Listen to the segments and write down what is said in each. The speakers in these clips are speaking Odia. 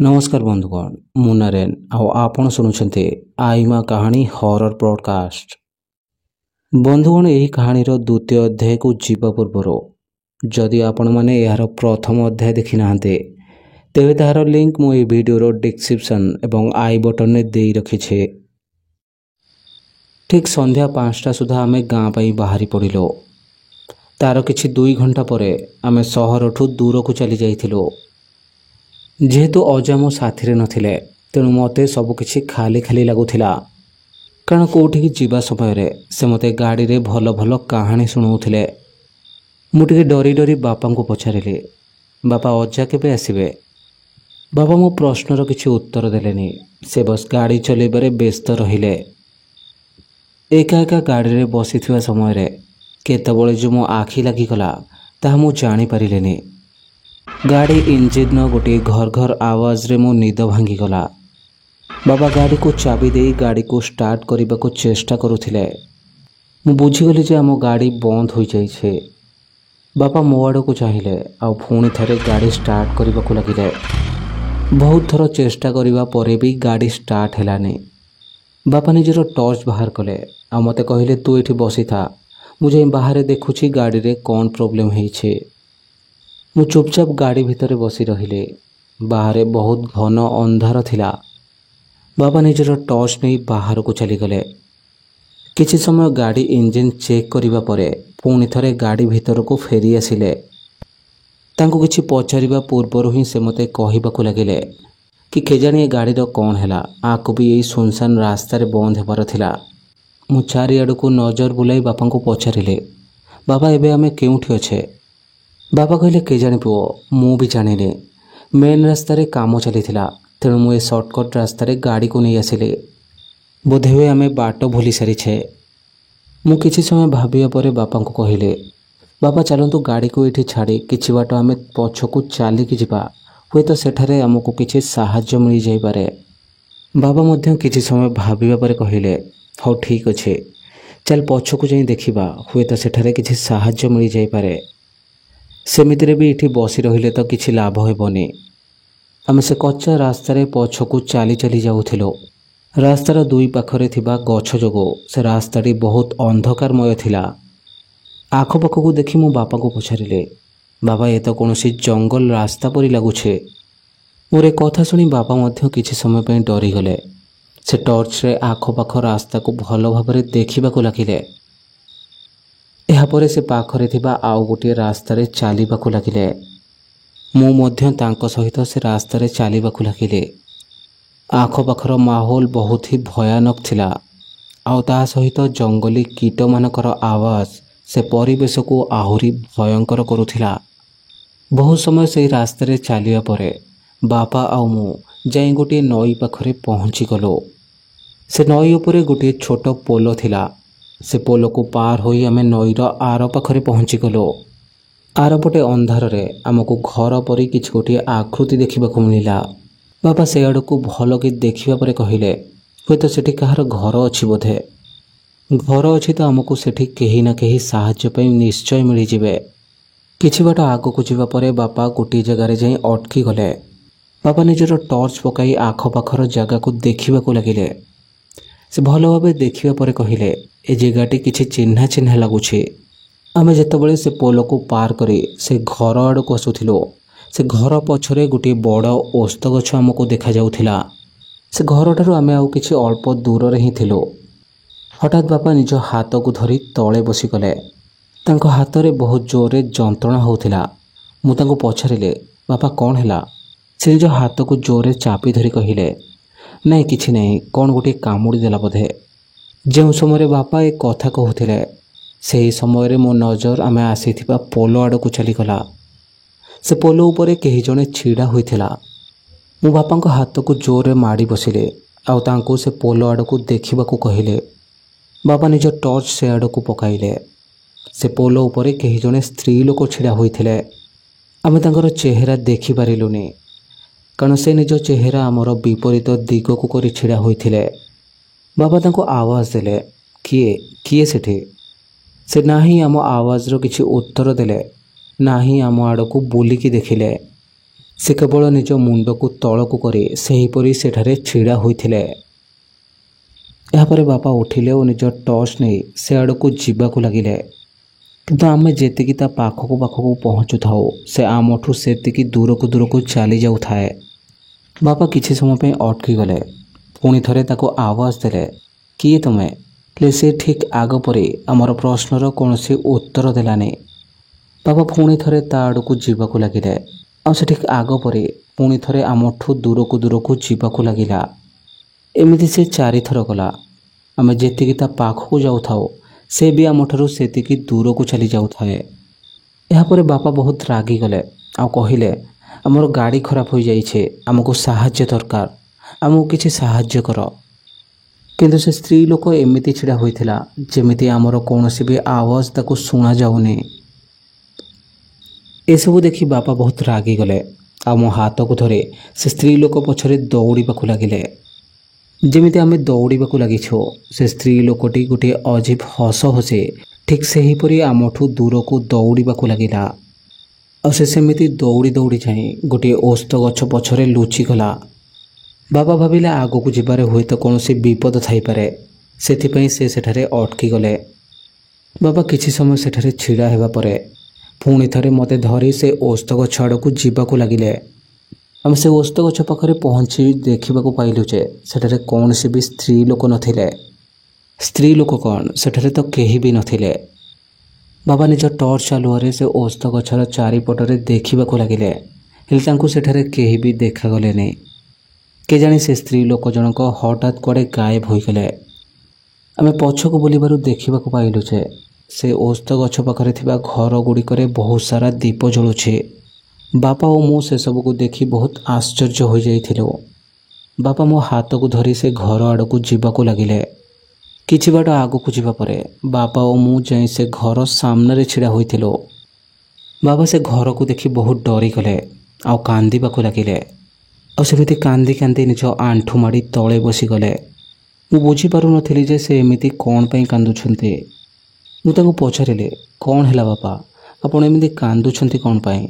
नमस्कार बंधुगण मु नरेन आपण शुणुंटे आईमा कहानी हॉरर ब्रॉडकास्ट। बंधुगण यही कहानी द्वितीय अध्याय को जीवा पूर्वर जदि आपण मैंने यार प्रथम अध्याय देखी ना तेरे तार लिंक मु वीडियो डिस्क्रिप्शन एवं आई बटन में दे रखी छे। ठीक संध्या 5टा सुधा आमे गाँ पाई बाहरी पड़िलो। तार किछि 2 घंटा परे आमे सहर ठू दूर को चली जाइथिलो। जेहेतु अजा मो साथी नथिले तेणु मते सबकिछि खाली खाली लगुथिला, कारण कोठी जीवा समय से मते गाड़ी रे भल भल कहानी सुनाउथिले। मु टिके डरी डरी बापा को पचारिली, बापा अजा केबे आसिबे? बाबा मो प्रश्नर किछि उत्तर देलेनी। से बस गाड़ी चलेबारे व्यस्त रहिले। एका एका गाड़ी रे बसिथिबा समय रे केतबळे जो मो आखि लागिगला ताहा मु जानि पारिलेनी। गाड़ी इंजिन गोटे घर घर आवाज रे मो निद भांगीगला। बाबा गाड़ी को चाबी दे गाड़ी को स्टार्ट करने को चेष्टा करुथिले। मु बुझीगली जे आम गाड़ी बंद हो जाइछे। बापा मो आड़ को चाहिए आउ पुणी थे गाड़ी स्टार्ट करने को लगिले। बहुत थर चेष्टा करने परे भी गाड़ी स्टार्ट हेलानी। बापा निजर टॉर्च बाहर कले आ मते कहले तू एठी बसी था, मुझे बाहर देखुची गाड़ी रे कौन प्रॉब्लम है। मु चुपचाप गाड़ी भितर बसी रहिले। बाहर बहुत घन अंधार थिला। बाबा निजर टॉर्च नहीं बाहर को चली गले। किछि समय गाड़ी इंजिन चेक करिबा परे पुणी थरे गाड़ी भितर को फेरी आसिले। तांको किछि पचारिबा पूर्वरु ही से मते कहिबाकु लागिले कि केजानी गाड़ी रो कौन हैला। आकु भी यही सुनसान रास्ता रे बंद हेबार थिला। मु चारिआड़ को नजर बुलाई बापा को पचारिले, बाबा एबे आमे केउठी अछे? बाबा कहले केजानी पुओ, मु भी जानिनी। मेन रास्ता रे काम चलीथिला, तेणु मु ए शॉर्टकट रास्ता रे गाड़ी को नहीं आसिले। बोधे हुए आमे बाट भूली सारिछे। मु किछि समय भाबिया परे बापा को कहिले, बाबा चलंतु गाड़ी को एठी छाड़ी किछि बाट आमे पछकु चालिकी जिबा, हुए तो सेठारे हमकु किछि साहाय्य मिली जाई पारे। बाबा मध्य किछि समय भाबिया परे कहिले, हौ ठीक अछि, चल पछकु जाई देखिबा, हुए तो सेठारे किछि साहाय्य मिली जाई पारे। सेमितिरे भी इठी बसी रहिले तो किछि लाभ हेबनी। आमे से कच्चा रास्ता रे पछकु चाली चली जाउथिलो। रास्तार दुई पाखरे थिबा गछ जोगो से रास्ताटी बहुत अंधकारमय थिला। आखो पाखकु देखि मो बापा को पछारिले, बाबा ए तो कोनोसी जंगल रास्ता परि लागुछे। मोरे कथा सुनी बापा मध्य किछि समय पई डरी गले। से टॉर्च रे आखो पाख रास्ता को भलो भाबरे देखिबाकु लागिले। एहापरे से पाखरे थिबा आउ गोटे रास्ता रे चालिबाकु लागिले। मु मध्य तांको सहित से रास्ता रे चालिबाकु लागिले। आखो पाखर माहौल बहुत ही भयानक थिला। आउ ता सहित जंगली कीट मानकर आवाज से परिवेश को आहुरी भयंकर करुथिला। बहुत समय से रास्ता रे चालिया परे बापा आउ मु जाई गोटे नई पाखरे पहुंची गलो। से नई उपरे गोटे छोट पोलो थिला। से पोलो को पार होई आमे नईर आर पाखरे पहुंची गलो। आरपटे अंधार रे आमको घर परी किछि गोटे आकृति देखिबाकु मिलिला। बाबा से आड़ को भल कि देखिबा परे कहिले, हुए तो सेठी कहार घर अछि बोधे। घर अछि तो आमको सेठी केही ना केही साहाय्य पई निश्चय मिली जिवे। किछि बाट आगो को जिबा परे बापा गोटे जगह रे जाई अटकी गले। बाबा निजर टॉर्च पकाई आखो पाखर जगह को देखिबाकु लागिले। से भल भाबे देखिबा परे कहिले, ए जगहटी किछि चिन्हा चिन्हा लागुछि। आमे जेतबळे से पोलो को पार करी से घर आड़ को आसुथिलो, से घर पछरे गोटे बड़ ओस्त गछ हमको देखा जाउथिला। से घर ठारू आमे आउ किछि अल्प दूर रे ही थिलो। हठात बापा निज हाथ को धरी तळे बसी गले। तांको हाथ रे बहुत जोर रे जंत्रणा होउथिला। मु तांको पछारिले, बापा कौन हैला? से निज हाथ को जोर रे चापी धरी कहिले, नहीं किछि नहीं, कौन गोटे कामुड़ी देला बोधे। जो समय बापा एक कथा कहूथिले से समय मो नजर आमे आसीथिबा पोलो आड़ को चलीगला। से पोलो उपरे केही जणे छिड़ा होइथिला। मो बापा को हाथ को जोर रे माड़ी बसिले आउ तांको से पोलो आड़ को देखिबाकू कहिले। बापा निज टॉर्च से आड़ को पकाइले। से पोलो उपरे केही जणे स्त्री लोक छिड़ा होइथिले। आमे तांकर चेहरा देखि पारिलुनी, कारण से निज चेहरा आमर विपरीत दिग को करी छिड़ा होइथिले। बाबा तांको आवाज देले, किए किए सेठी? से नाही आम आवाज रो किछि उत्तर देले, नाही आम आड़ को बुलिकी देखिले। ସେ କେବଳ ନିଜ ମୁଣ୍ଡକୁ ତଳକୁ କରି ସେହିପରି ସେଠାରେ ଛିଡ଼ା ହୋଇଥିଲେ। ଏହାପରେ ବାପା ଉଠିଲେ ଓ ନିଜ ଟର୍ଚ୍ଚ ନେଇ ସେ ଆଡ଼କୁ ଯିବାକୁ ଲାଗିଲେ। କିନ୍ତୁ ଆମେ ଯେତିକି ତା ପାଖକୁ ପହଞ୍ଚୁଥାଉ ସେ ଆମଠୁ ସେତିକି ଦୂରକୁ ଚାଲି ଯାଉଥାଏ। ବାପା କିଛି ସମୟ ପାଇଁ ଅଟକି ଗଲେ। ପୁଣି ଥରେ ତାକୁ ଆୱାଜ ଦେଲେ, କିଏ ତୁମେ? ହେଲେ ସେ ଠିକ୍ ଆଗ ପରି ଆମର ପ୍ରଶ୍ନର କୌଣସି ଉତ୍ତର ଦେଲାନି। ବାପା ପୁଣି ଥରେ ତା ଆଡ଼କୁ ଯିବାକୁ ଲାଗିଲେ ଆଉ ସେ ଠିକ୍ ଆଗ ପରି ପୁଣି ଥରେ ଆମଠୁ ଦୂରକୁ ଯିବାକୁ ଲାଗିଲା। ଏମିତି ସେ 4 ଥର ଗଲା। ଆମେ ଯେତିକି ତା ପାଖକୁ ଯାଉଥାଉ ସେ ବି ଆମଠାରୁ ସେତିକି ଦୂରକୁ ଚାଲି ଯାଉଥାଏ। ଏହାପରେ ବାପା ବହୁତ ରାଗିଗଲେ ଆଉ କହିଲେ, ଆମର ଗାଡ଼ି ଖରାପ ହୋଇଯାଇଛି, ଆମକୁ ସାହାଯ୍ୟ ଦରକାର, ଆମକୁ କିଛି ସାହାଯ୍ୟ କର। କିନ୍ତୁ ସେ ସ୍ତ୍ରୀ ଲୋକ ଏମିତି ଛିଡ଼ା ହୋଇଥିଲା ଯେମିତି ଆମର କୌଣସି ବି ଆୱାଜ ତାକୁ ଶୁଣାଯାଉନି। ଏସବୁ ଦେଖି ବାପା ବହୁତ ରାଗିଗଲେ ଆଉ ମୋ ହାତକୁ ଧରି ସେ ସ୍ତ୍ରୀ ଲୋକ ପଛରେ ଦୌଡ଼ିବାକୁ ଲାଗିଲେ। ଯେମିତି ଆମେ ଦୌଡ଼ିବାକୁ ଲାଗିଛୁ ସେ ସ୍ତ୍ରୀ ଲୋକଟି ଗୋଟିଏ ଅଜୀବ ହସ ହସି ଠିକ୍ ସେହିପରି ଆମଠୁ ଦୂରକୁ ଦୌଡ଼ିବାକୁ ଲାଗିଲା। ଆଉ ସେ ସେମିତି ଦୌଡ଼ି ଯାଇ ଗୋଟିଏ ଓସ୍ତ ଗଛ ପଛରେ ଲୁଚିଗଲା। ବାବା ଭାବିଲେ ଆଗକୁ ଯିବାରେ ହୁଏତ କୌଣସି ବିପଦ ଥାଇପାରେ, ସେଥିପାଇଁ ସେ ସେଠାରେ ଅଟକିଗଲେ। ବାବା କିଛି ସମୟ ସେଠାରେ ଛିଡ଼ା ହେବା ପରେ ପୁଣି ଥରେ ମୋତେ ଧରି ସେ ଓସ୍ତ ଗଛ ଆଡ଼କୁ ଯିବାକୁ ଲାଗିଲେ। ଆମେ ସେ ଓସ୍ତ ଗଛ ପାଖରେ ପହଞ୍ଚି ଦେଖିବାକୁ ପାଇଲୁ ଯେ ସେଠାରେ କୌଣସି ବି ସ୍ତ୍ରୀ ଲୋକ ନଥିଲେ। ସ୍ତ୍ରୀ ଲୋକ କ'ଣ, ସେଠାରେ ତ କେହି ବି ନଥିଲେ। ବାବା ନିଜ ଟର୍ଚ୍ଚ ଆଲୁଅରେ ସେ ଓସ୍ତ ଗଛର ଚାରିପଟରେ ଦେଖିବାକୁ ଲାଗିଲେ, ହେଲେ ତାଙ୍କୁ ସେଠାରେ କେହି ବି ଦେଖାଗଲେନି। କେଜାଣି ସେ ସ୍ତ୍ରୀ ଲୋକ ଜଣକ ହଠାତ୍ କୁଆଡ଼େ ଗାୟବ ହୋଇଗଲେ। ଆମେ ପଛକୁ ବୁଲିବାରୁ ଦେଖିବାକୁ ପାଇଲୁ ଯେ ସେ ଓସ୍ତ ଗଛ ପାଖରେ ଥିବା ଘର ଗୁଡ଼ିକରେ ବହୁତ ସାରା ଦୀପ ଜଳୁଛି। ବାପା ଓ ମୁଁ ସେସବୁକୁ ଦେଖି ବହୁତ ଆଶ୍ଚର୍ଯ୍ୟ ହୋଇଯାଇଥିଲୁ। ବାପା ମୋ ହାତକୁ ଧରି ସେ ଘର ଆଡ଼କୁ ଯିବାକୁ ଲାଗିଲେ। କିଛି ବାଟ ଆଗକୁ ଯିବା ପରେ ବାପା ଓ ମୁଁ ଯାଇ ସେ ଘର ସାମ୍ନାରେ ଛିଡ଼ା ହୋଇଥିଲୁ। ବାବା ସେ ଘରକୁ ଦେଖି ବହୁତ ଡରିଗଲେ ଆଉ କାନ୍ଦିବାକୁ ଲାଗିଲେ। ଆଉ ସେମିତି କାନ୍ଦି ନିଜ ଆଣ୍ଠୁ ମାଡ଼ି ତଳେ ବସିଗଲେ। ମୁଁ ବୁଝିପାରୁନଥିଲି ଯେ ସେ ଏମିତି କ'ଣ ପାଇଁ କାନ୍ଦୁଛନ୍ତି। ମୁଁ ତାଙ୍କୁ ପଚାରିଲି, କ'ଣ ହେଲା ବାପା, ଆପଣ ଏମିତି କାନ୍ଦୁଛନ୍ତି କ'ଣ ପାଇଁ?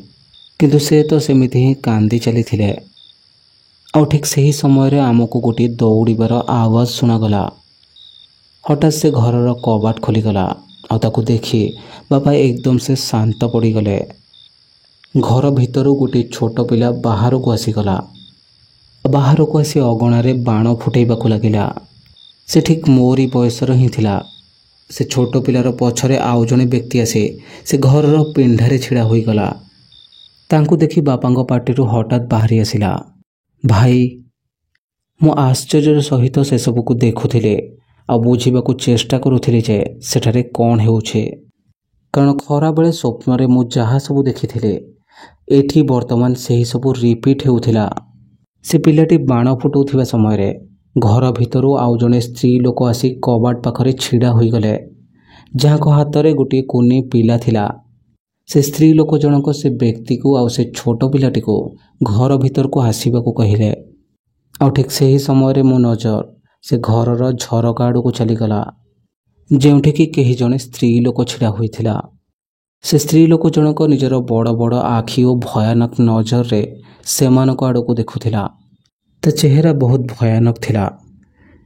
କିନ୍ତୁ ସେ ତ ସେମିତି ହିଁ କାନ୍ଦି ଚାଲିଥିଲେ। ଆଉ ଠିକ୍ ସେହି ସମୟରେ ଆମକୁ ଗୋଟିଏ ଦୌଡ଼ିବାର ଆୱାଜ ଶୁଣାଗଲା। ହଠାତ୍ ସେ ଘରର କବାଟ ଖୋଲିଗଲା ଆଉ ତାକୁ ଦେଖି ବାପା ଏକଦମ ସେ ଶାନ୍ତ ପଡ଼ିଗଲେ। ଘର ଭିତରୁ ଗୋଟିଏ ଛୋଟ ପିଲା ବାହାରକୁ ଆସିଗଲା। ବାହାରକୁ ଆସି ଅଗଣାରେ ବାଣ ଫୁଟାଇବାକୁ ଲାଗିଲା। ସେ ଠିକ୍ ମୋରି ବୟସର ହିଁ ଥିଲା। ସେ ଛୋଟ ପିଲାର ପଛରେ ଆଉ ଜଣେ ବ୍ୟକ୍ତି ଆସି ସେ ଘରର ପିଣ୍ଡାରେ ଛିଡ଼ା ହୋଇଗଲା। ତାଙ୍କୁ ଦେଖି ବାପାଙ୍କ ପାଟିରୁ ହଠାତ୍ ବାହାରି ଆସିଲା, ଭାଇ। ମୁଁ ଆଶ୍ଚର୍ଯ୍ୟର ସହିତ ସେସବୁକୁ ଦେଖୁଥିଲି ଆଉ ବୁଝିବାକୁ ଚେଷ୍ଟା କରୁଥିଲି ଯେ ସେଠାରେ କ'ଣ ହେଉଛି। କାରଣ ଖରାବେଳେ ସ୍ୱପ୍ନରେ ମୁଁ ଯାହା ସବୁ ଦେଖିଥିଲି ଏଠି ବର୍ତ୍ତମାନ ସେହି ସବୁ ରିପିଟ୍ ହେଉଥିଲା। ସେ ପିଲାଟି ବାଣ ଫୁଟାଉଥିବା ସମୟରେ ଘର ଭିତରୁ ଆଉ ଜଣେ ସ୍ତ୍ରୀ ଲୋକ ଆସି କବାଟ ପାଖରେ ଛିଡ଼ା ହୋଇଗଲେ, ଯାହାଙ୍କ ହାତରେ ଗୋଟିଏ କୁନି ପିଲା ଥିଲା। ସେ ସ୍ତ୍ରୀ ଲୋକ ଜଣକ ସେ ବ୍ୟକ୍ତିକୁ ଆଉ ସେ ଛୋଟ ପିଲାଟିକୁ ଘର ଭିତରକୁ ଆସିବାକୁ କହିଲେ। ଆଉ ଠିକ୍ ସେହି ସମୟରେ ମୋ ନଜର ସେ ଘରର ଝରକା ଆଡ଼କୁ ଚାଲିଗଲା, ଯେଉଁଠିକି କେହି ଜଣେ ସ୍ତ୍ରୀ ଲୋକ ଛିଡ଼ା ହୋଇଥିଲା। ସେ ସ୍ତ୍ରୀ ଲୋକ ଜଣକ ନିଜର ବଡ଼ ବଡ଼ ଆଖି ଓ ଭୟାନକ ନଜରରେ ସେମାନଙ୍କ ଆଡ଼କୁ ଦେଖୁଥିଲା। ତା ଚେହେରା ବହୁତ ଭୟାନକ ଥିଲା।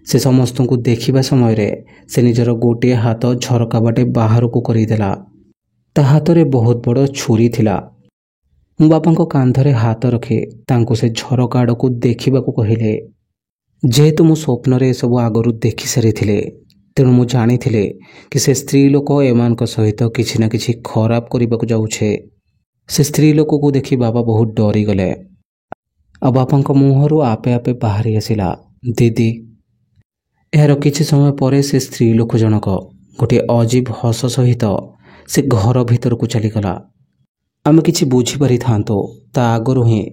ସେ ସମସ୍ତଙ୍କୁ ଦେଖିବା ସମୟରେ ସେ ନିଜର ଗୋଟିଏ ହାତ ଝରକା ବାଟେ ବାହାରକୁ କରିଦେଲା। ତା ହାତରେ ବହୁତ ବଡ଼ ଛୁରୀ ଥିଲା। ମୁଁ ବାପାଙ୍କ କାନ୍ଧରେ ହାତ ରଖି ତାଙ୍କୁ ସେ ଝରକା ଆଡ଼କୁ ଦେଖିବାକୁ କହିଲେ। ଯେହେତୁ ମୁଁ ସ୍ୱପ୍ନରେ ଏସବୁ ଆଗରୁ ଦେଖି ସାରିଥିଲି, ତେଣୁ ମୁଁ ଜାଣିଥିଲି କି ସେ ସ୍ତ୍ରୀ ଲୋକ ଏମାନଙ୍କ ସହିତ କିଛି ନା କିଛି ଖରାପ କରିବାକୁ ଯାଉଛି। ସେ ସ୍ତ୍ରୀ ଲୋକକୁ ଦେଖି ବାବା ବହୁତ ଡରିଗଲେ ଆଉ ବାପାଙ୍କ ମୁହଁରୁ ଆପେ ଆପେ ବାହାରି ଆସିଲା, ଦିଦି। ଏହାର କିଛି ସମୟ ପରେ ସେ ସ୍ତ୍ରୀ ଲୋକ ଜଣକ ଗୋଟିଏ ଅଜୀବ ହସ ସହିତ ସେ ଘର ଭିତରକୁ ଚାଲିଗଲା। ଆମେ କିଛି ବୁଝିପାରିଥାନ୍ତୁ ତା ଆଗରୁ ହିଁ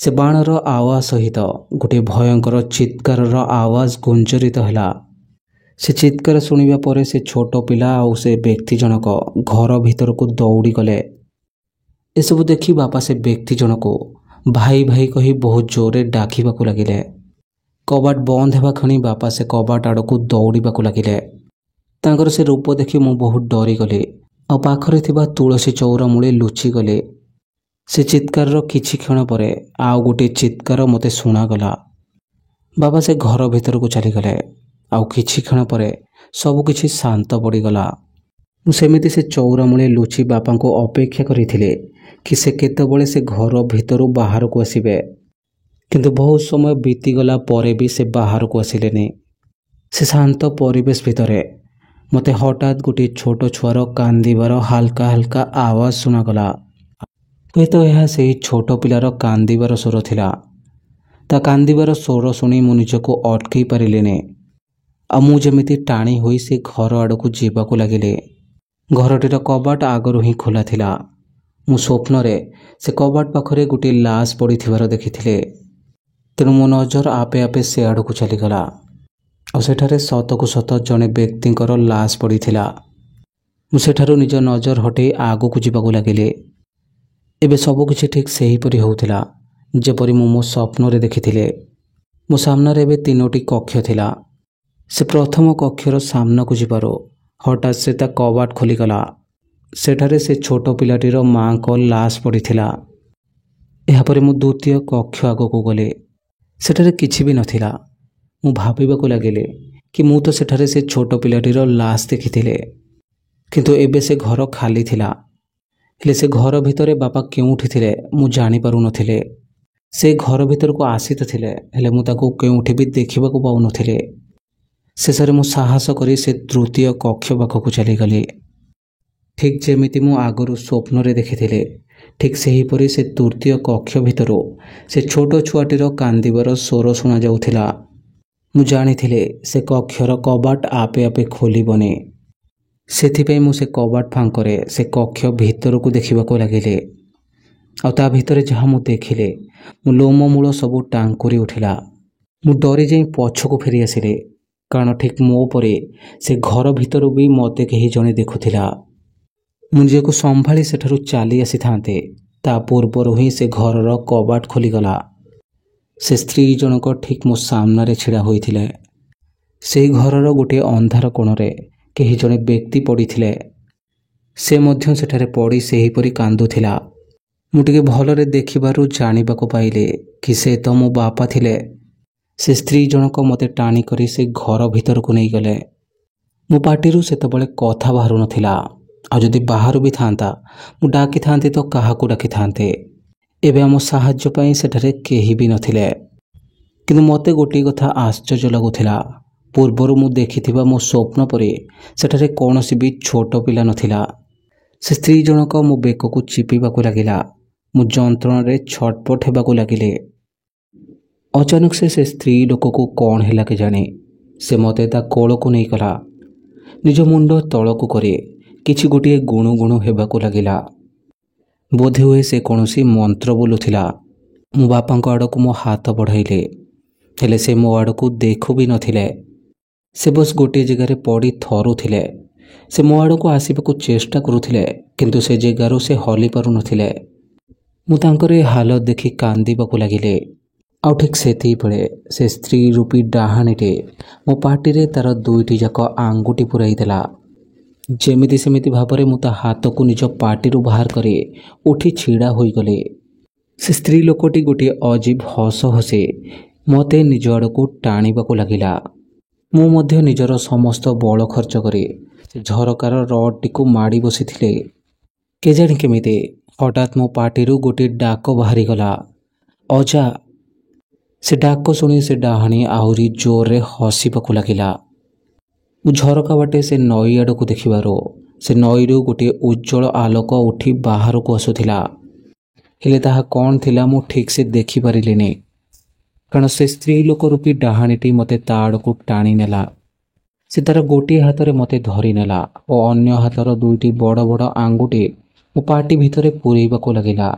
ସେ ବାଣର ଆୱାଜ ସହିତ ଗୋଟିଏ ଭୟଙ୍କର ଚିତ୍କାରର ଆୱାଜ ଗୁଞ୍ଜରିତ ହେଲା। ସେ ଚିତ୍କାର ଶୁଣିବା ପରେ ସେ ଛୋଟ ପିଲା ଆଉ ସେ ବ୍ୟକ୍ତି ଜଣକ ଘର ଭିତରକୁ ଦୌଡ଼ିଗଲେ। ଏସବୁ ଦେଖି ବାପା ସେ ବ୍ୟକ୍ତି ଜଣକୁ ଭାଇ ଭାଇ କହି ବହୁତ ଜୋରରେ ଡାକିବାକୁ ଲାଗିଲେ। କବାଟ ବନ୍ଦ ହେବା କ୍ଷଣି ବାପା ସେ କବାଟ ଆଡ଼କୁ ଦୌଡ଼ିବାକୁ ଲାଗିଲେ। ତାଙ୍କର ସେ ରୂପ ଦେଖି ମୁଁ ବହୁତ ଡରିଗଲି ଆଉ ପାଖରେ ଥିବା ତୁଳସୀ ଚଉରା ମୂଳେ ଲୁଚିଗଲି। ସେ ଚିତ୍କାରର କିଛି କ୍ଷଣ ପରେ ଆଉ ଗୋଟିଏ ଚିତ୍କାର ମୋତେ ଶୁଣାଗଲା। ବାବା ସେ ଘର ଭିତରକୁ ଚାଲିଗଲେ। ଆଉ କିଛି କ୍ଷଣ ପରେ ସବୁକିଛି ଶାନ୍ତ ପଡ଼ିଗଲା। ମୁଁ ସେମିତି ସେ ଚଉରା ମୂଳେ ଲୁଚି ବାପାଙ୍କୁ ଅପେକ୍ଷା କରିଥିଲି କି ସେ କେତେବେଳେ ସେ ଘର ଭିତରୁ ବାହାରକୁ ଆସିବେ। କିନ୍ତୁ ବହୁତ ସମୟ ବିତିଗଲା ପରେ ବି ସେ ବାହାରକୁ ଆସିଲେନି। ସେ ଶାନ୍ତ ପରିବେଶ ଭିତରେ ମୋତେ ହଠାତ୍ ଗୋଟିଏ ଛୋଟ ଛୁଆର କାନ୍ଦିବାର ହାଲକା ହାଲକା ଆୱାଜ ଶୁଣାଗଲା। ହୁଏତ ଏହା ସେହି ଛୋଟ ପିଲାର କାନ୍ଦିବାର ସ୍ୱର ଥିଲା। ତା କାନ୍ଦିବାର ସ୍ୱର ଶୁଣି ମୁଁ ନିଜକୁ ଅଟକେଇ ପାରିଲିନି। ଆଉ ମୁଁ ଯେମିତି ଟାଣି ହୋଇ ସେ ଘର ଆଡ଼କୁ ଯିବାକୁ ଲାଗିଲି। ଘରଟିର କବାଟ ଆଗରୁ ହିଁ ଖୋଲା ଥିଲା। ମୁଁ ସ୍ୱପ୍ନରେ ସେ କବାଟ ପାଖରେ ଗୋଟିଏ ଲାଶ ପଡ଼ିଥିବାର ଦେଖିଥିଲି। ତେଣୁ ମୋ ନଜର ଆପେ ଆପେ ସେ ଆଡ଼କୁ ଚାଲିଗଲା। ଆଉ ସେଠାରେ ସତକୁ ସତ ଜଣେ ବ୍ୟକ୍ତିଙ୍କର ଲାଶ ପଡ଼ିଥିଲା। ମୁଁ ସେଠାରୁ ନିଜ ନଜର ହଟେଇ ଆଗକୁ ଯିବାକୁ ଲାଗିଲି। ଏବେ ସବୁକିଛି ଠିକ୍ ସେହିପରି ହେଉଥିଲା ଯେପରି ମୁଁ ମୋ ସ୍ୱପ୍ନରେ ଦେଖିଥିଲି। ମୋ ସାମ୍ନାରେ ଏବେ 3ଟି କକ୍ଷ ଥିଲା। ସେ ପ୍ରଥମ କକ୍ଷର ସାମ୍ନାକୁ ଯିବାରୁ ହଠାତ୍ ସେ ତା କବାଟ ଖୋଲିଗଲା। ସେଠାରେ ସେ ଛୋଟ ପିଲାଟିର ମାଙ୍କ ଲାଶ ପଡ଼ିଥିଲା। ଏହାପରେ ମୁଁ ଦ୍ୱିତୀୟ କକ୍ଷ ଆଗକୁ ଗଲି। ସେଠାରେ କିଛି ବି ନଥିଲା। ମୁଁ ଭାବିବାକୁ ଲାଗିଲି କି ମୁଁ ତ ସେଠାରେ ସେ ଛୋଟ ପିଲାଟିର ଲାଶ ଦେଖିଥିଲି। କିନ୍ତୁ ଏବେ ସେ ଘର ଖାଲି ଥିଲା। ହେଲେ ସେ ଘର ଭିତରେ ବାପା କେଉଁଠି ଥିଲେ ମୁଁ ଜାଣିପାରୁନଥିଲି। ସେ ଘର ଭିତରକୁ ଆସି ତ ଥିଲେ, ହେଲେ ମୁଁ ତାକୁ କେଉଁଠି ବି ଦେଖିବାକୁ ପାଉନଥିଲି। ଶେଷରେ ମୁଁ ସାହସ କରି ସେ ତୃତୀୟ କକ୍ଷ ପାଖକୁ ଚାଲିଗଲି। ଠିକ୍ ଯେମିତି ମୁଁ ଆଗରୁ ସ୍ୱପ୍ନରେ ଦେଖିଥିଲି, ଠିକ୍ ସେହିପରି ସେ ତୃତୀୟ କକ୍ଷ ଭିତରୁ ସେ ଛୋଟ ଛୁଆଟିର କାନ୍ଦିବାର ସ୍ୱର ଶୁଣାଯାଉଥିଲା। ମୁଁ ଜାଣିଥିଲି ସେ କକ୍ଷର କବାଟ ଆପେ ଆପେ ଖୋଲିବନି। ସେଥିପାଇଁ ମୁଁ ସେ କବାଟ ଫାଙ୍କରେ ସେ କକ୍ଷ ଭିତରକୁ ଦେଖିବାକୁ ଲାଗିଲି। ଆଉ ତା ଭିତରେ ଯାହା ମୁଁ ଦେଖିଲି, ମୋ ଲୋମମୂଳ ସବୁ ଟାଙ୍କୁରି ଉଠିଲା। ମୁଁ ଡରି ଯାଇ ପଛକୁ ଫେରି ଆସିଲି, କାରଣ ଠିକ୍ ମୋ ପରି ସେ ଘର ଭିତରୁ ବି ମୋତେ କେହି ଜଣେ ଦେଖୁଥିଲା। ମୁଁ ନିଜକୁ ସମ୍ଭାଳି ସେଠାରୁ ଚାଲି ଆସିଥାନ୍ତି, ତା ପୂର୍ବରୁ ହିଁ ସେ ଘରର କବାଟ ଖୋଲିଗଲା। ସେ ସ୍ତ୍ରୀ ଜଣକ ଠିକ୍ ମୋ ସାମ୍ନାରେ ଛିଡ଼ା ହୋଇଥିଲେ। ସେହି ଘରର ଗୋଟିଏ ଅନ୍ଧାର କୋଣରେ କେହି ଜଣେ ବ୍ୟକ୍ତି ପଡ଼ିଥିଲେ। ସେ ମଧ୍ୟ ସେଠାରେ ପଡ଼ି ସେହିପରି କାନ୍ଦୁଥିଲା। ମୁଁ ଟିକେ ଭଲରେ ଦେଖିବାରୁ ଜାଣିବାକୁ ପାଇଲି କି ସେ ତ ମୋ ବାପା ଥିଲେ। ସେ ସ୍ତ୍ରୀ ଜଣକ ମୋତେ ଟାଣି କରି ସେ ଘର ଭିତରକୁ ନେଇଗଲେ। ମୋ ପାଟିରୁ ସେତେବେଳେ କଥା ବାହାରୁ ନଥିଲା। ଆଉ ଯଦି ବାହାରୁ ବି ଥାନ୍ତା, ମୁଁ ଡାକିଥାନ୍ତି ତ କାହାକୁ ଡାକିଥାନ୍ତି? ଏବେ ଆମ ସାହାଯ୍ୟ ପାଇଁ ସେଠାରେ କେହି ବି ନଥିଲେ। କିନ୍ତୁ ମୋତେ ଗୋଟିଏ କଥା ଆଶ୍ଚର୍ଯ୍ୟ ଲାଗୁଥିଲା। ପୂର୍ବରୁ ମୁଁ ଦେଖିଥିବା ମୋ ସ୍ୱପ୍ନ ପରି ସେଠାରେ କୌଣସି ବି ଛୋଟ ପିଲା ନଥିଲା। ସେ ସ୍ତ୍ରୀ ଜଣକ ମୋ ବେକକୁ ଚିପିବାକୁ ଲାଗିଲା। ମୁଁ ଯନ୍ତ୍ରଣାରେ ଛଟପଟ ହେବାକୁ ଲାଗିଲି। ଅଚାନକ ସେ ସ୍ତ୍ରୀ ଲୋକକୁ କ'ଣ ହେଲା କେଜାଣି, ସେ ମୋତେ ତା କୋଳକୁ ନେଇଗଲା। ନିଜ ମୁଣ୍ଡ ତଳକୁ କରି କିଛି ଗୋଟିଏ ଗୁଣୁ ଗୁଣୁ ହେବାକୁ ଲାଗିଲା। ବୋଧହୁଏ ସେ କୌଣସି ମନ୍ତ୍ର ବୋଲୁଥିଲା। ମୋ ବାପାଙ୍କ ଆଡ଼କୁ ମୋ ହାତ ବଢ଼ାଇଲି, ହେଲେ ସେ ମୋ ଆଡ଼କୁ ଦେଖୁ ବି ନଥିଲେ। ସେ ବସ୍ ଗୋଟିଏ ଜାଗାରେ ପଡ଼ି ଥରୁଥିଲେ। ସେ ମୋ ଆଡ଼କୁ ଆସିବାକୁ ଚେଷ୍ଟା କରୁଥିଲେ, କିନ୍ତୁ ସେ ଜାଗାରୁ ସେ ହଲି ପାରୁନଥିଲେ। ମୁଁ ତାଙ୍କର ଏ ହାଲତ ଦେଖି କାନ୍ଦିବାକୁ ଲାଗିଲି। ଆଉ ଠିକ୍ ସେତିକିବେଳେ ସେ ସ୍ତ୍ରୀ ରୂପୀ ଡାହାଣୀଟି ମୋ ପାଟିରେ ତାର 2ଟି ଯାକ ଆଙ୍ଗୁଠି ପୂରାଇ ଦେଲା। ଯେମିତି ସେମିତି ଭାବରେ ମୁଁ ତା ହାତକୁ ନିଜ ପାଟିରୁ ବାହାର କରି ଉଠି ଛିଡ଼ା ହୋଇଗଲି। ସେ ସ୍ତ୍ରୀ ଲୋକଟି ଗୋଟିଏ ଅଜୀବ ହସ ହସି ମୋତେ ନିଜ ଆଡ଼କୁ ଟାଣିବାକୁ ଲାଗିଲା। ମୁଁ ମଧ୍ୟ ନିଜର ସମସ୍ତ ବଳ ଖର୍ଚ୍ଚ କରି ସେ ଝରକାର ରଡ଼୍ଟିକୁ ମାଡ଼ି ବସିଥିଲି। କେଜାଣି କେମିତି ହଠାତ୍ ମୋ ପାଟିରୁ ଗୋଟିଏ ଡାକ ବାହାରିଗଲା, ଅଜା। ସେ ଡାକ ଶୁଣି ସେ ଡାହାଣୀ ଆହୁରି ଜୋରରେ ହସିବାକୁ ଲାଗିଲା। ମୁଁ ଝରକା ବାଟେ ସେ ନଈ ଆଡ଼କୁ ଦେଖିବାରୁ ସେ ନଈରୁ ଗୋଟିଏ ଉଜ୍ଜଳ ଆଲୋକ ଉଠି ବାହାରକୁ ଆସୁଥିଲା। ହେଲେ ତାହା କ'ଣ ଥିଲା ମୁଁ ଠିକ୍ ସେ ଦେଖିପାରିଲିନି, କାରଣ ସେ ସ୍ତ୍ରୀ ଲୋକ ରୂପୀ ଡାହାଣୀଟି ମୋତେ ତା ଆଡ଼କୁ ଟାଣି ନେଲା। ସେ ତାର ଗୋଟିଏ ହାତରେ ମୋତେ ଧରି ନେଲା ଓ ଅନ୍ୟ ହାତର 2ଟି ବଡ଼ ବଡ଼ ଆଙ୍ଗୁଠି ମୋ ପାଟି ଭିତରେ ପୂରେଇବାକୁ ଲାଗିଲା।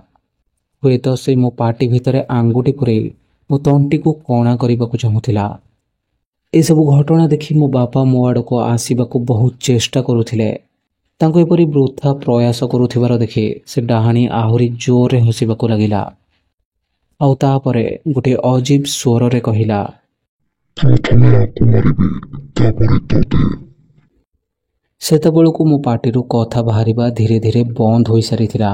ହୁଏତ ସେ ମୋ ପାଟି ଭିତରେ ଆଙ୍ଗୁଠି ପୂରେଇ ମୋ ତଣ୍ଟିକୁ କଣା କରିବାକୁ ଚାହୁଁଥିଲା। ଏସବୁ ଘଟଣା ଦେଖି ମୋ ବାପା ମୋ ଆଡ଼କୁ ଆସିବାକୁ ବହୁତ ଚେଷ୍ଟା କରୁଥିଲେ। ତାଙ୍କୁ ଏପରି ବୃଥା ପ୍ରୟାସ କରୁଥିବାର ଦେଖି ସେ ଡାହାଣୀ ଆହୁରି ଜୋରରେ ହସିବାକୁ ଲାଗିଲା। ଆଉ ତାପରେ ଗୋଟିଏ ଅଜୀବ ସ୍ୱରରେ କହିଲା, ପ୍ରଥମେ ଆକୁ ମାରିବି, ତାପରେ ତୋତେ। ସେତେବେଳକୁ ମୋ ପାଟିରୁ କଥା ବାହାରିବା ଧୀରେ ଧୀରେ ବନ୍ଦ ହୋଇସାରିଥିଲା।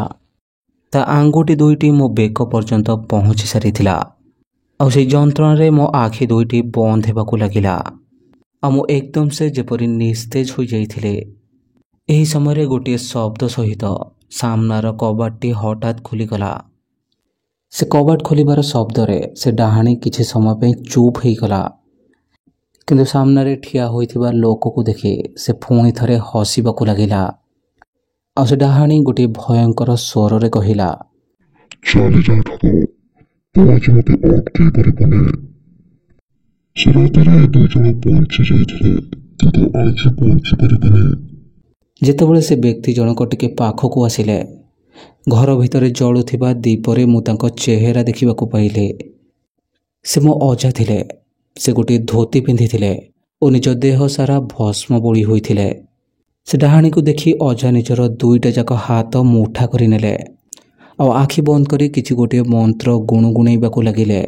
ତା ଆଙ୍ଗୁଠି ଦୁଇଟି ମୋ ବେକ ପର୍ଯ୍ୟନ୍ତ ପହଞ୍ଚି ସାରିଥିଲା। ଆଉ ସେଇ ଯନ୍ତ୍ରଣାରେ ମୋ ଆଖି ଦୁଇଟି ବନ୍ଦ ହେବାକୁ ଲାଗିଲା। ଆଉ ମୁଁ ଏକଦମ ସେ ଯେପରି ନିସ୍ତେଜ ହୋଇଯାଇଥିଲି। ଏହି ସମୟରେ ଗୋଟିଏ ଶବ୍ଦ ସହିତ ସାମ୍ନାର କବାଟଟି ହଠାତ୍ ଖୋଲିଗଲା। ସେ କବାଟ ଖୋଲିବାର ଶବ୍ଦରେ ସେ ଡାହାଣୀ କିଛି ସମୟ ପାଇଁ ଚୁପ୍ ହେଇଗଲା। କିନ୍ତୁ ସାମ୍ନାରେ ଠିଆ ହୋଇଥିବା ଲୋକକୁ ଦେଖି ସେ ପୁଣି ଥରେ ହସିବାକୁ ଲାଗିଲା। ଆଉ ସେ ଡାହାଣୀ ଗୋଟିଏ ଭୟଙ୍କର ସ୍ୱରରେ କହିଲା, ଚାଲିଯା ଠାକୁର, ତୁ ଆଜି ମତେ ଅଟକେଇ ପାରିବୁନି। ସେ ରାତିରେ 2 ଜଣ ବଞ୍ଚି ଯାଇଥିଲେ, କିନ୍ତୁ ଆଜି ବଞ୍ଚି ପାରିବେନି। ଯେତେବେଳେ ସେ ବ୍ୟକ୍ତି ଜଣକ ଟିକେ ପାଖକୁ ଆସିଲେ, ଘର ଭିତରେ ଜଳୁଥିବା ଦୀପରେ ମୁଁ ତାଙ୍କ ଚେହେରା ଦେଖିବାକୁ ପାଇଲି। ସେ ମୋ ଅଜା ଥିଲେ। ସେ ଗୋଟିଏ ଧୋତି ପିନ୍ଧିଥିଲେ ଓ ନିଜ ଦେହ ସାରା ଭସ୍ମ ବୋଳି ହୋଇଥିଲେ। ସେ ଡାହାଣୀକୁ ଦେଖି ଅଜା ନିଜର 2ଟା ଯାକ ହାତ ମୁଠା କରିନେଲେ ଆଉ ଆଖି ବନ୍ଦ କରି କିଛି ଗୋଟିଏ ମନ୍ତ୍ର ଗୁଣୁଗୁଣେଇବାକୁ ଲାଗିଲେ।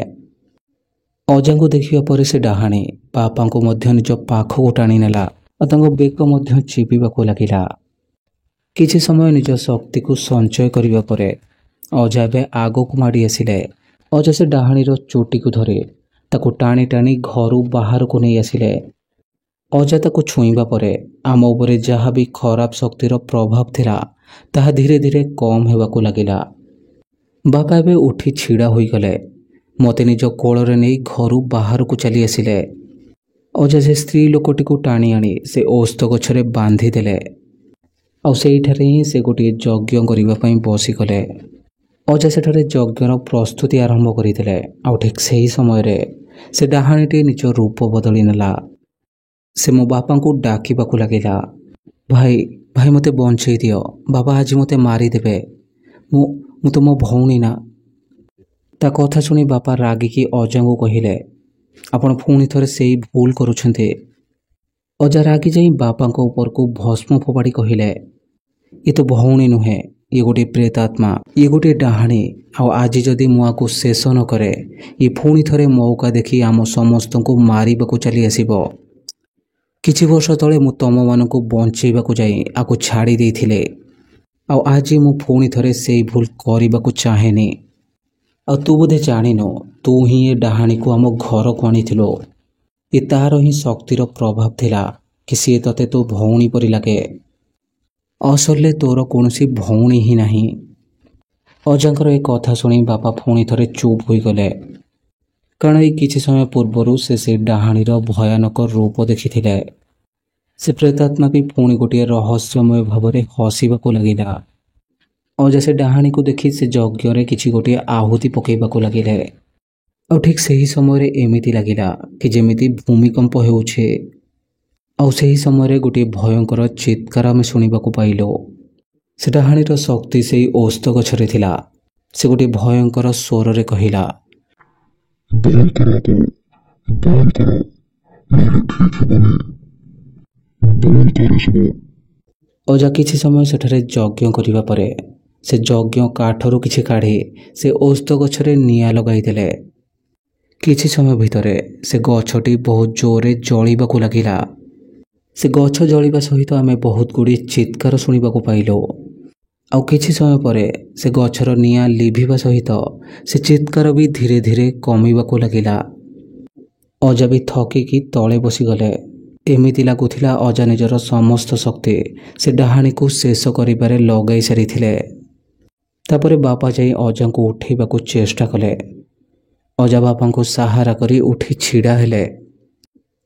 ଅଜାଙ୍କୁ ଦେଖିବା ପରେ ସେ ଡାହାଣୀ ବାପାଙ୍କୁ ମଧ୍ୟ ନିଜ ପାଖକୁ ଟାଣି ନେଲା ଆଉ ତାଙ୍କ ବେକ ମଧ୍ୟ ଚିପିବାକୁ ଲାଗିଲା। କିଛି ସମୟ ନିଜ ଶକ୍ତିକୁ ସଞ୍ଚୟ କରିବା ପରେ ଅଜା ଏବେ ଆଗକୁ ମାଡ଼ି ଆସିଲେ। ଅଜା ସେ ଡାହାଣୀର ଚୁଟିକୁ ଧରି ତାକୁ ଟାଣି ଟାଣି ଘରୁ ବାହାରକୁ ନେଇ ଆସିଲେ। ଅଜା ତାକୁ ଛୁଇଁବା ପରେ ଆମ ଉପରେ ଯାହା ବି ଖରାପ ଶକ୍ତିର ପ୍ରଭାବ ଥିଲା ତାହା ଧୀରେ ଧୀରେ କମ୍ ହେବାକୁ ଲାଗିଲା। ବାପା ଏବେ ଉଠି ଛିଡ଼ା ହୋଇଗଲେ। ମୋତେ ନିଜ କୋଳରେ ନେଇ ଘରୁ ବାହାରକୁ ଚାଲି ଆସିଲେ। ଅଜା ସେ ସ୍ତ୍ରୀ ଲୋକଟିକୁ ଟାଣି ଆଣି ସେ ଓସ୍ତ ଗଛରେ ବାନ୍ଧିଦେଲେ ଆଉ ସେଇଠାରେ ହିଁ ସେ ଗୋଟିଏ ଯଜ୍ଞ କରିବା ପାଇଁ ବସିଗଲେ। ଅଜା ସେଠାରେ ଯଜ୍ଞର ପ୍ରସ୍ତୁତି ଆରମ୍ଭ କରିଥିଲେ। ଆଉ ଠିକ୍ ସେହି ସମୟରେ ସେ ଡାହାଣୀଟି ନିଜ ରୂପ ବଦଳି ନେଲା। ସେ ମୋ ବାପାଙ୍କୁ ଡାକିବାକୁ ଲାଗିଲା, ଭାଇ ଭାଇ ମୋତେ ବଞ୍ଚେଇ ଦିଅ, ବାବା ଆଜି ମୋତେ ମାରିଦେବେ, ମୁଁ ତ ମୋ ଭଉଣୀ ନା। ତା କଥା ଶୁଣି ବାପା ରାଗିକି ଅଜାଙ୍କୁ କହିଲେ, ଆପଣ ପୁଣି ଥରେ ସେଇ ଭୁଲ କରୁଛନ୍ତି। ଅଜା ରାଗି ଯାଇ ବାପାଙ୍କ ଉପରକୁ ଭସ୍ମ ଫୋପାଡ଼ି କହିଲେ, ଇଏ ତ ଭଉଣୀ ନୁହେଁ, ଇଏ ଗୋଟିଏ ପ୍ରେତାତ୍ମା, ଇଏ ଗୋଟିଏ ଡାହାଣୀ। ଆଉ ଆଜି ଯଦି ମୁଁ ଆକୁ ଶେଷ ନ କରେ ଇଏ ପୁଣି ଥରେ ମୌକା ଦେଖି ଆମ ସମସ୍ତଙ୍କୁ ମାରିବାକୁ ଚାଲି ଆସିବ। କିଛି ବର୍ଷ ତଳେ ମୁଁ ତମମାନଙ୍କୁ ବଞ୍ଚେଇବାକୁ ଯାଇ ଆକୁ ଛାଡ଼ି ଦେଇଥିଲି ଆଉ ଆଜି ମୁଁ ପୁଣି ଥରେ ସେଇ ଭୁଲ କରିବାକୁ ଚାହେଁନି। ଆଉ ତୁ ବୋଧେ ଜାଣିନୁ, ତୁ ହିଁ ଏ ଡାହାଣୀକୁ ଆମ ଘରକୁ ଆଣିଥିଲୁ। ଏ ତାର ହିଁ ଶକ୍ତିର ପ୍ରଭାବ ଥିଲା କି ସିଏ ତତେ ତୋ ଭଉଣୀ ପରି ଲାଗେ। ଅସଲରେ ତୋର କୌଣସି ଭଉଣୀ ହିଁ ନାହିଁ। ଅଜାଙ୍କର ଏ କଥା ଶୁଣି ବାପା ପୁଣି ଥରେ ଚୁପ୍ ହୋଇଗଲେ। କାରଣ ଏଇ କିଛି ସମୟ ପୂର୍ବରୁ ସେ ଡାହାଣୀର ଭୟାନକ ରୂପ ଦେଖିଥିଲେ। ସେ ପ୍ରେତାତ୍ମା ବି ପୁଣି ଗୋଟିଏ ରହସ୍ୟମୟ ଭାବରେ ହସିବାକୁ ଲାଗିଲା। ଅଜା ସେ ଡାହାଣୀକୁ ଦେଖି ସେ ଯଜ୍ଞରେ କିଛି ଗୋଟିଏ ଆହୁତି ପକାଇବାକୁ ଲାଗିଲେ। ଆଉ ଠିକ୍ ସେହି ସମୟରେ ଏମିତି ଲାଗିଲା କି ଯେମିତି ଭୂମିକମ୍ପ ହେଉଛି। ଆଉ ସେହି ସମୟରେ ଗୋଟିଏ ଭୟଙ୍କର ଚିତ୍କାର ଆମେ ଶୁଣିବାକୁ ପାଇଲୁ। ସେ ଡାହାଣୀର ଶକ୍ତି ସେହି ଓସ୍ତ ଗଛରେ ଥିଲା। ସେ ଗୋଟିଏ ଭୟଙ୍କର ସ୍ୱରରେ କହିଲା, ବନ୍ଦ କର ଆକୁ, ବନ୍ଦ କର, ନହେଲେ ଠିକ୍ ହେବନି। ବନ୍ଦ କର ସବୁ। ଅଜା କିଛି ସମୟ ସେଠାରେ ଯଜ୍ଞ କରିବା ପରେ ସେ ଯଜ୍ଞ କାଠରୁ କିଛି କାଢ଼ି ସେ ଓସ୍ତ ଗଛରେ ନିଆଁ ଲଗାଇଦେଲେ। କିଛି ସମୟ ଭିତରେ ସେ ଗଛଟି ବହୁତ ଜୋରରେ ଜଳିବାକୁ ଲାଗିଲା। ସେ ଗଛ ଜଳିବା ସହିତ ଆମେ ବହୁତ ଗୁଡ଼ିଏ ଚିତ୍କାର ଶୁଣିବାକୁ ପାଇଲୁ। ଆଉ କିଛି ସମୟ ପରେ ସେ ଗଛର ନିଆଁ ଲିଭିବା ସହିତ ସେ ଚିତ୍କାର ବି ଧୀରେ ଧୀରେ କମିବାକୁ ଲାଗିଲା। ଅଜା ବି ଥକିକି ତଳେ ବସିଗଲେ। ଏମିତି ଲାଗୁଥିଲା ଅଜା ନିଜର ସମସ୍ତ ଶକ୍ତି ସେ ଡାହାଣୀକୁ ଶେଷ କରିବାରେ ଲଗାଇ ସାରିଥିଲେ। ତାପରେ ବାପା ଯାଇ ଅଜାଙ୍କୁ ଉଠାଇବାକୁ ଚେଷ୍ଟା କଲେ। ଅଜା ବାପାଙ୍କୁ ସାହାରା କରି ଉଠି ଛିଡ଼ା ହେଲେ।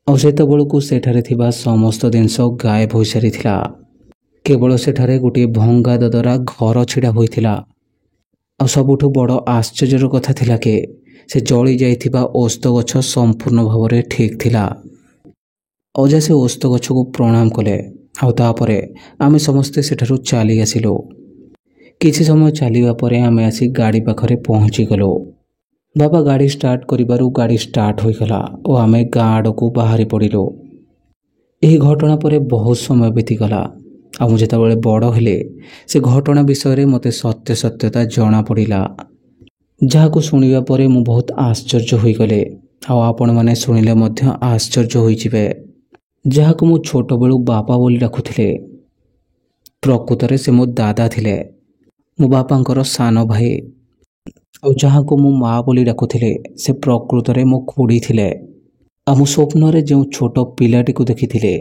ଆଉ ସେତେବେଳକୁ ସେଠାରେ ଥିବା ସମସ୍ତ ଜିନିଷ ଗାୟବ ହୋଇସାରିଥିଲା। କେବଳ ସେଠାରେ ଗୋଟିଏ ଭଙ୍ଗା ଦଦରା ଘର ଛିଡ଼ା ହୋଇଥିଲା। ଆଉ ସବୁଠୁ ବଡ଼ ଆଶ୍ଚର୍ଯ୍ୟର କଥା ଥିଲା କି ସେ ଜଳି ଯାଇଥିବା ଓସ୍ତ ଗଛ ସମ୍ପୂର୍ଣ୍ଣ ଭାବରେ ଠିକ୍ ଥିଲା। ଅଜା ସେ ଓସ୍ତ ଗଛକୁ ପ୍ରଣାମ କଲେ ଆଉ ତାପରେ ଆମେ ସମସ୍ତେ ସେଠାରୁ ଚାଲି ଆସିଲୁ। କିଛି ସମୟ ଚାଲିବା ପରେ ଆମେ ଆସି ଗାଡ଼ି ପାଖରେ ପହଞ୍ଚିଗଲୁ। ବାପା ଗାଡ଼ି ଷ୍ଟାର୍ଟ କରିବାରୁ ଗାଡ଼ି ଷ୍ଟାର୍ଟ ହୋଇଗଲା ଓ ଆମେ ଗାଁ ଆଡ଼କୁ ବାହାରି ପଡ଼ିଲୁ। ଏହି ଘଟଣା ପରେ ବହୁତ ସମୟ ବିତିଗଲା। ଆଉ ମୁଁ ଯେତେବେଳେ ବଡ଼ ହେଲି ସେ ଘଟଣା ବିଷୟରେ ମୋତେ ସତ୍ୟତା ଜଣାପଡ଼ିଲା, ଯାହାକୁ ଶୁଣିବା ପରେ ମୁଁ ବହୁତ ଆଶ୍ଚର୍ଯ୍ୟ ହୋଇଗଲି। ଆଉ ଆପଣମାନେ ଶୁଣିଲେ ମଧ୍ୟ ଆଶ୍ଚର୍ଯ୍ୟ ହୋଇଯିବେ। ଯାହାକୁ ମୁଁ ଛୋଟବେଳୁ ବାପା ବୋଲି ଡାକୁଥିଲି, ପ୍ରକୃତରେ ସେ ମୋ ଦାଦା ଥିଲେ। ମୋ ବାପାଙ୍କର ସାନ ଭାଇ ଆଉ ଯାହାକୁ ମୁଁ ମା ବୋଲି ଡାକୁଥିଲେ ସେ ପ୍ରକୃତରେ ମୋ ଖୁଡ଼ି ଥିଲେ। ଆଉ ମୁଁ ସ୍ୱପ୍ନରେ ଯେଉଁ ଛୋଟ ପିଲାଟିକୁ ଦେଖିଥିଲେ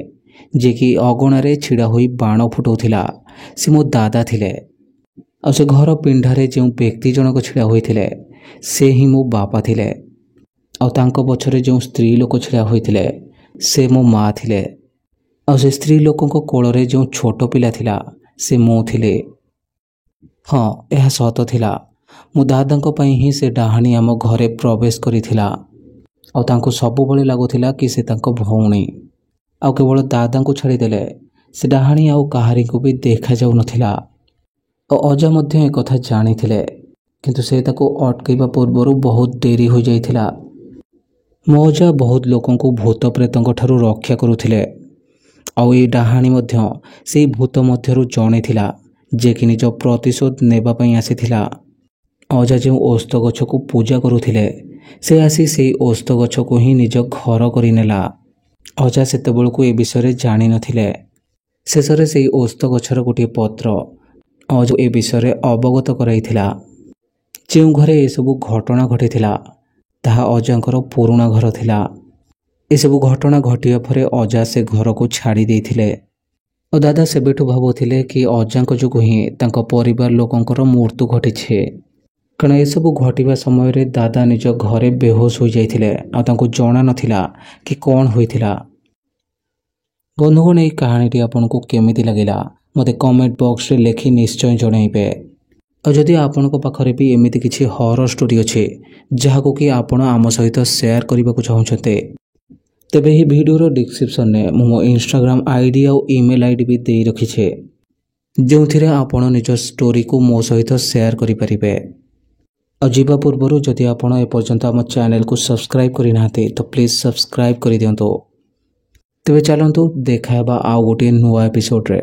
ଯିଏକି ଅଗଣାରେ ଛିଡ଼ା ହୋଇ ବାଣ ଫୁଟାଉଥିଲା ସେ ମୋ ଦାଦା ଥିଲେ। ଆଉ ସେ ଘର ପିଣ୍ଡାରେ ଯେଉଁ ବ୍ୟକ୍ତି ଜଣକ ଛିଡ଼ା ହୋଇଥିଲେ ସେ ହିଁ ମୋ ବାପା ଥିଲେ। ଆଉ ତାଙ୍କ ପଛରେ ଯେଉଁ ସ୍ତ୍ରୀ ଲୋକ ଛିଡ଼ା ହୋଇଥିଲେ ସେ ମୋ ମା ଥିଲେ। ଆଉ ସେ ସ୍ତ୍ରୀ ଲୋକଙ୍କ କୋଳରେ ଯେଉଁ ଛୋଟ ପିଲା ଥିଲା ସେ ମୁଁ ଥିଲି। ହଁ, ଏହା ସତ ଥିଲା। ମୋ ଦାଦାଙ୍କ ପାଇଁ ହିଁ ସେ ଡାହାଣୀ ଆମ ଘରେ ପ୍ରବେଶ କରିଥିଲା। ଆଉ ତାଙ୍କୁ ସବୁବେଳେ ଲାଗୁଥିଲା କି ସେ ତାଙ୍କ ଭଉଣୀ। ଆଉ କେବଳ ଦାଦାଙ୍କୁ ଛାଡ଼ିଦେଲେ ସେ ଡାହାଣୀ ଆଉ କାହାରିକୁ ବି ଦେଖାଯାଉନଥିଲା। ଆଉ ଅଜା ମଧ୍ୟ ଏକଥା ଜାଣିଥିଲେ, କିନ୍ତୁ ସେ ତାକୁ ଅଟକାଇବା ପୂର୍ବରୁ ବହୁତ ଡେରି ହୋଇଯାଇଥିଲା। ମୋ ଅଜା ବହୁତ ଲୋକଙ୍କୁ ଭୂତ ପ୍ରେତଙ୍କ ଠାରୁ ରକ୍ଷା କରୁଥିଲେ। ଆଉ ଏଇ ଡାହାଣୀ ମଧ୍ୟ ସେଇ ଭୂତ ମଧ୍ୟରୁ ଜଣେ ଥିଲା ଯିଏକି ନିଜ ପ୍ରତିଶୋଧ ନେବା ପାଇଁ ଆସିଥିଲା। ଅଜା ଯେଉଁ ଓସ୍ତ ଗଛକୁ ପୂଜା କରୁଥିଲେ ସେ ଆସି ସେଇ ଓସ୍ତ ଗଛକୁ ହିଁ ନିଜ ଘର କରିନେଲା। ଅଜା ସେତେବେଳକୁ ଏ ବିଷୟରେ ଜାଣିନଥିଲେ। ଶେଷରେ ସେଇ ଓସ୍ତ ଗଛର ଗୋଟିଏ ପତ୍ର ଅଜା ଏ ବିଷୟରେ ଅବଗତ କରାଇଥିଲା। ଯେଉଁ ଘରେ ଏସବୁ ଘଟଣା ଘଟିଥିଲା ତାହା ଅଜାଙ୍କର ପୁରୁଣା ଘର ଥିଲା। ଏସବୁ ଘଟଣା ଘଟିବା ପରେ ଅଜା ସେ ଘରକୁ ଛାଡ଼ି ଦେଇଥିଲେ। ଓ ଦାଦା ସେବେଠୁ ଭାବୁଥିଲେ କି ଅଜାଙ୍କ ଯୋଗୁଁ ହିଁ ତାଙ୍କ ପରିବାର ଲୋକଙ୍କର ମୃତ୍ୟୁ ଘଟିଛି। କାରଣ ଏସବୁ ଘଟିବା ସମୟରେ ଦାଦା ନିଜ ଘରେ ବେହୋସ ହୋଇଯାଇଥିଲେ ଆଉ ତାଙ୍କୁ ଜଣା ନଥିଲା କି କ'ଣ ହୋଇଥିଲା। ବନ୍ଧୁଗଣ, ଏହି କାହାଣୀଟି ଆପଣଙ୍କୁ କେମିତି ଲାଗିଲା ମୋତେ କମେଣ୍ଟ ବକ୍ସରେ ଲେଖି ନିଶ୍ଚୟ ଜଣାଇବେ। ଆଉ ଯଦି ଆପଣଙ୍କ ପାଖରେ ବି ଏମିତି କିଛି ହରର ଷ୍ଟୋରି ଅଛି ଯାହାକୁ କି ଆପଣ ଆମ ସହିତ ସେୟାର କରିବାକୁ ଚାହୁଁଛନ୍ତି, ତେବେ ଏହି ଭିଡ଼ିଓର ଡିସ୍କ୍ରିପ୍ସନରେ ମୁଁ ମୋ ଇନଷ୍ଟାଗ୍ରାମ ଆଇଡି ଆଉ ଇମେଲ୍ ଆଇଡି ବି ଦେଇ ରଖିଛି, ଯେଉଁଥିରେ ଆପଣ ନିଜ ଷ୍ଟୋରିକୁ ମୋ ସହିତ ସେୟାର କରିପାରିବେ। ଆଉ ଯିବା ପୂର୍ବରୁ ଯଦି ଆପଣ ଏପର୍ଯ୍ୟନ୍ତ ଆମ ଚ୍ୟାନେଲକୁ ସବସ୍କ୍ରାଇବ୍ କରିନାହାନ୍ତି ତ ପ୍ଲିଜ୍ ସବସ୍କ୍ରାଇବ୍ କରିଦିଅନ୍ତୁ। ତେବେ ଚାଲନ୍ତୁ ଦେଖା ହେବା ଆଉ ଗୋଟିଏ ନୂଆ ଏପିସୋଡ଼ରେ।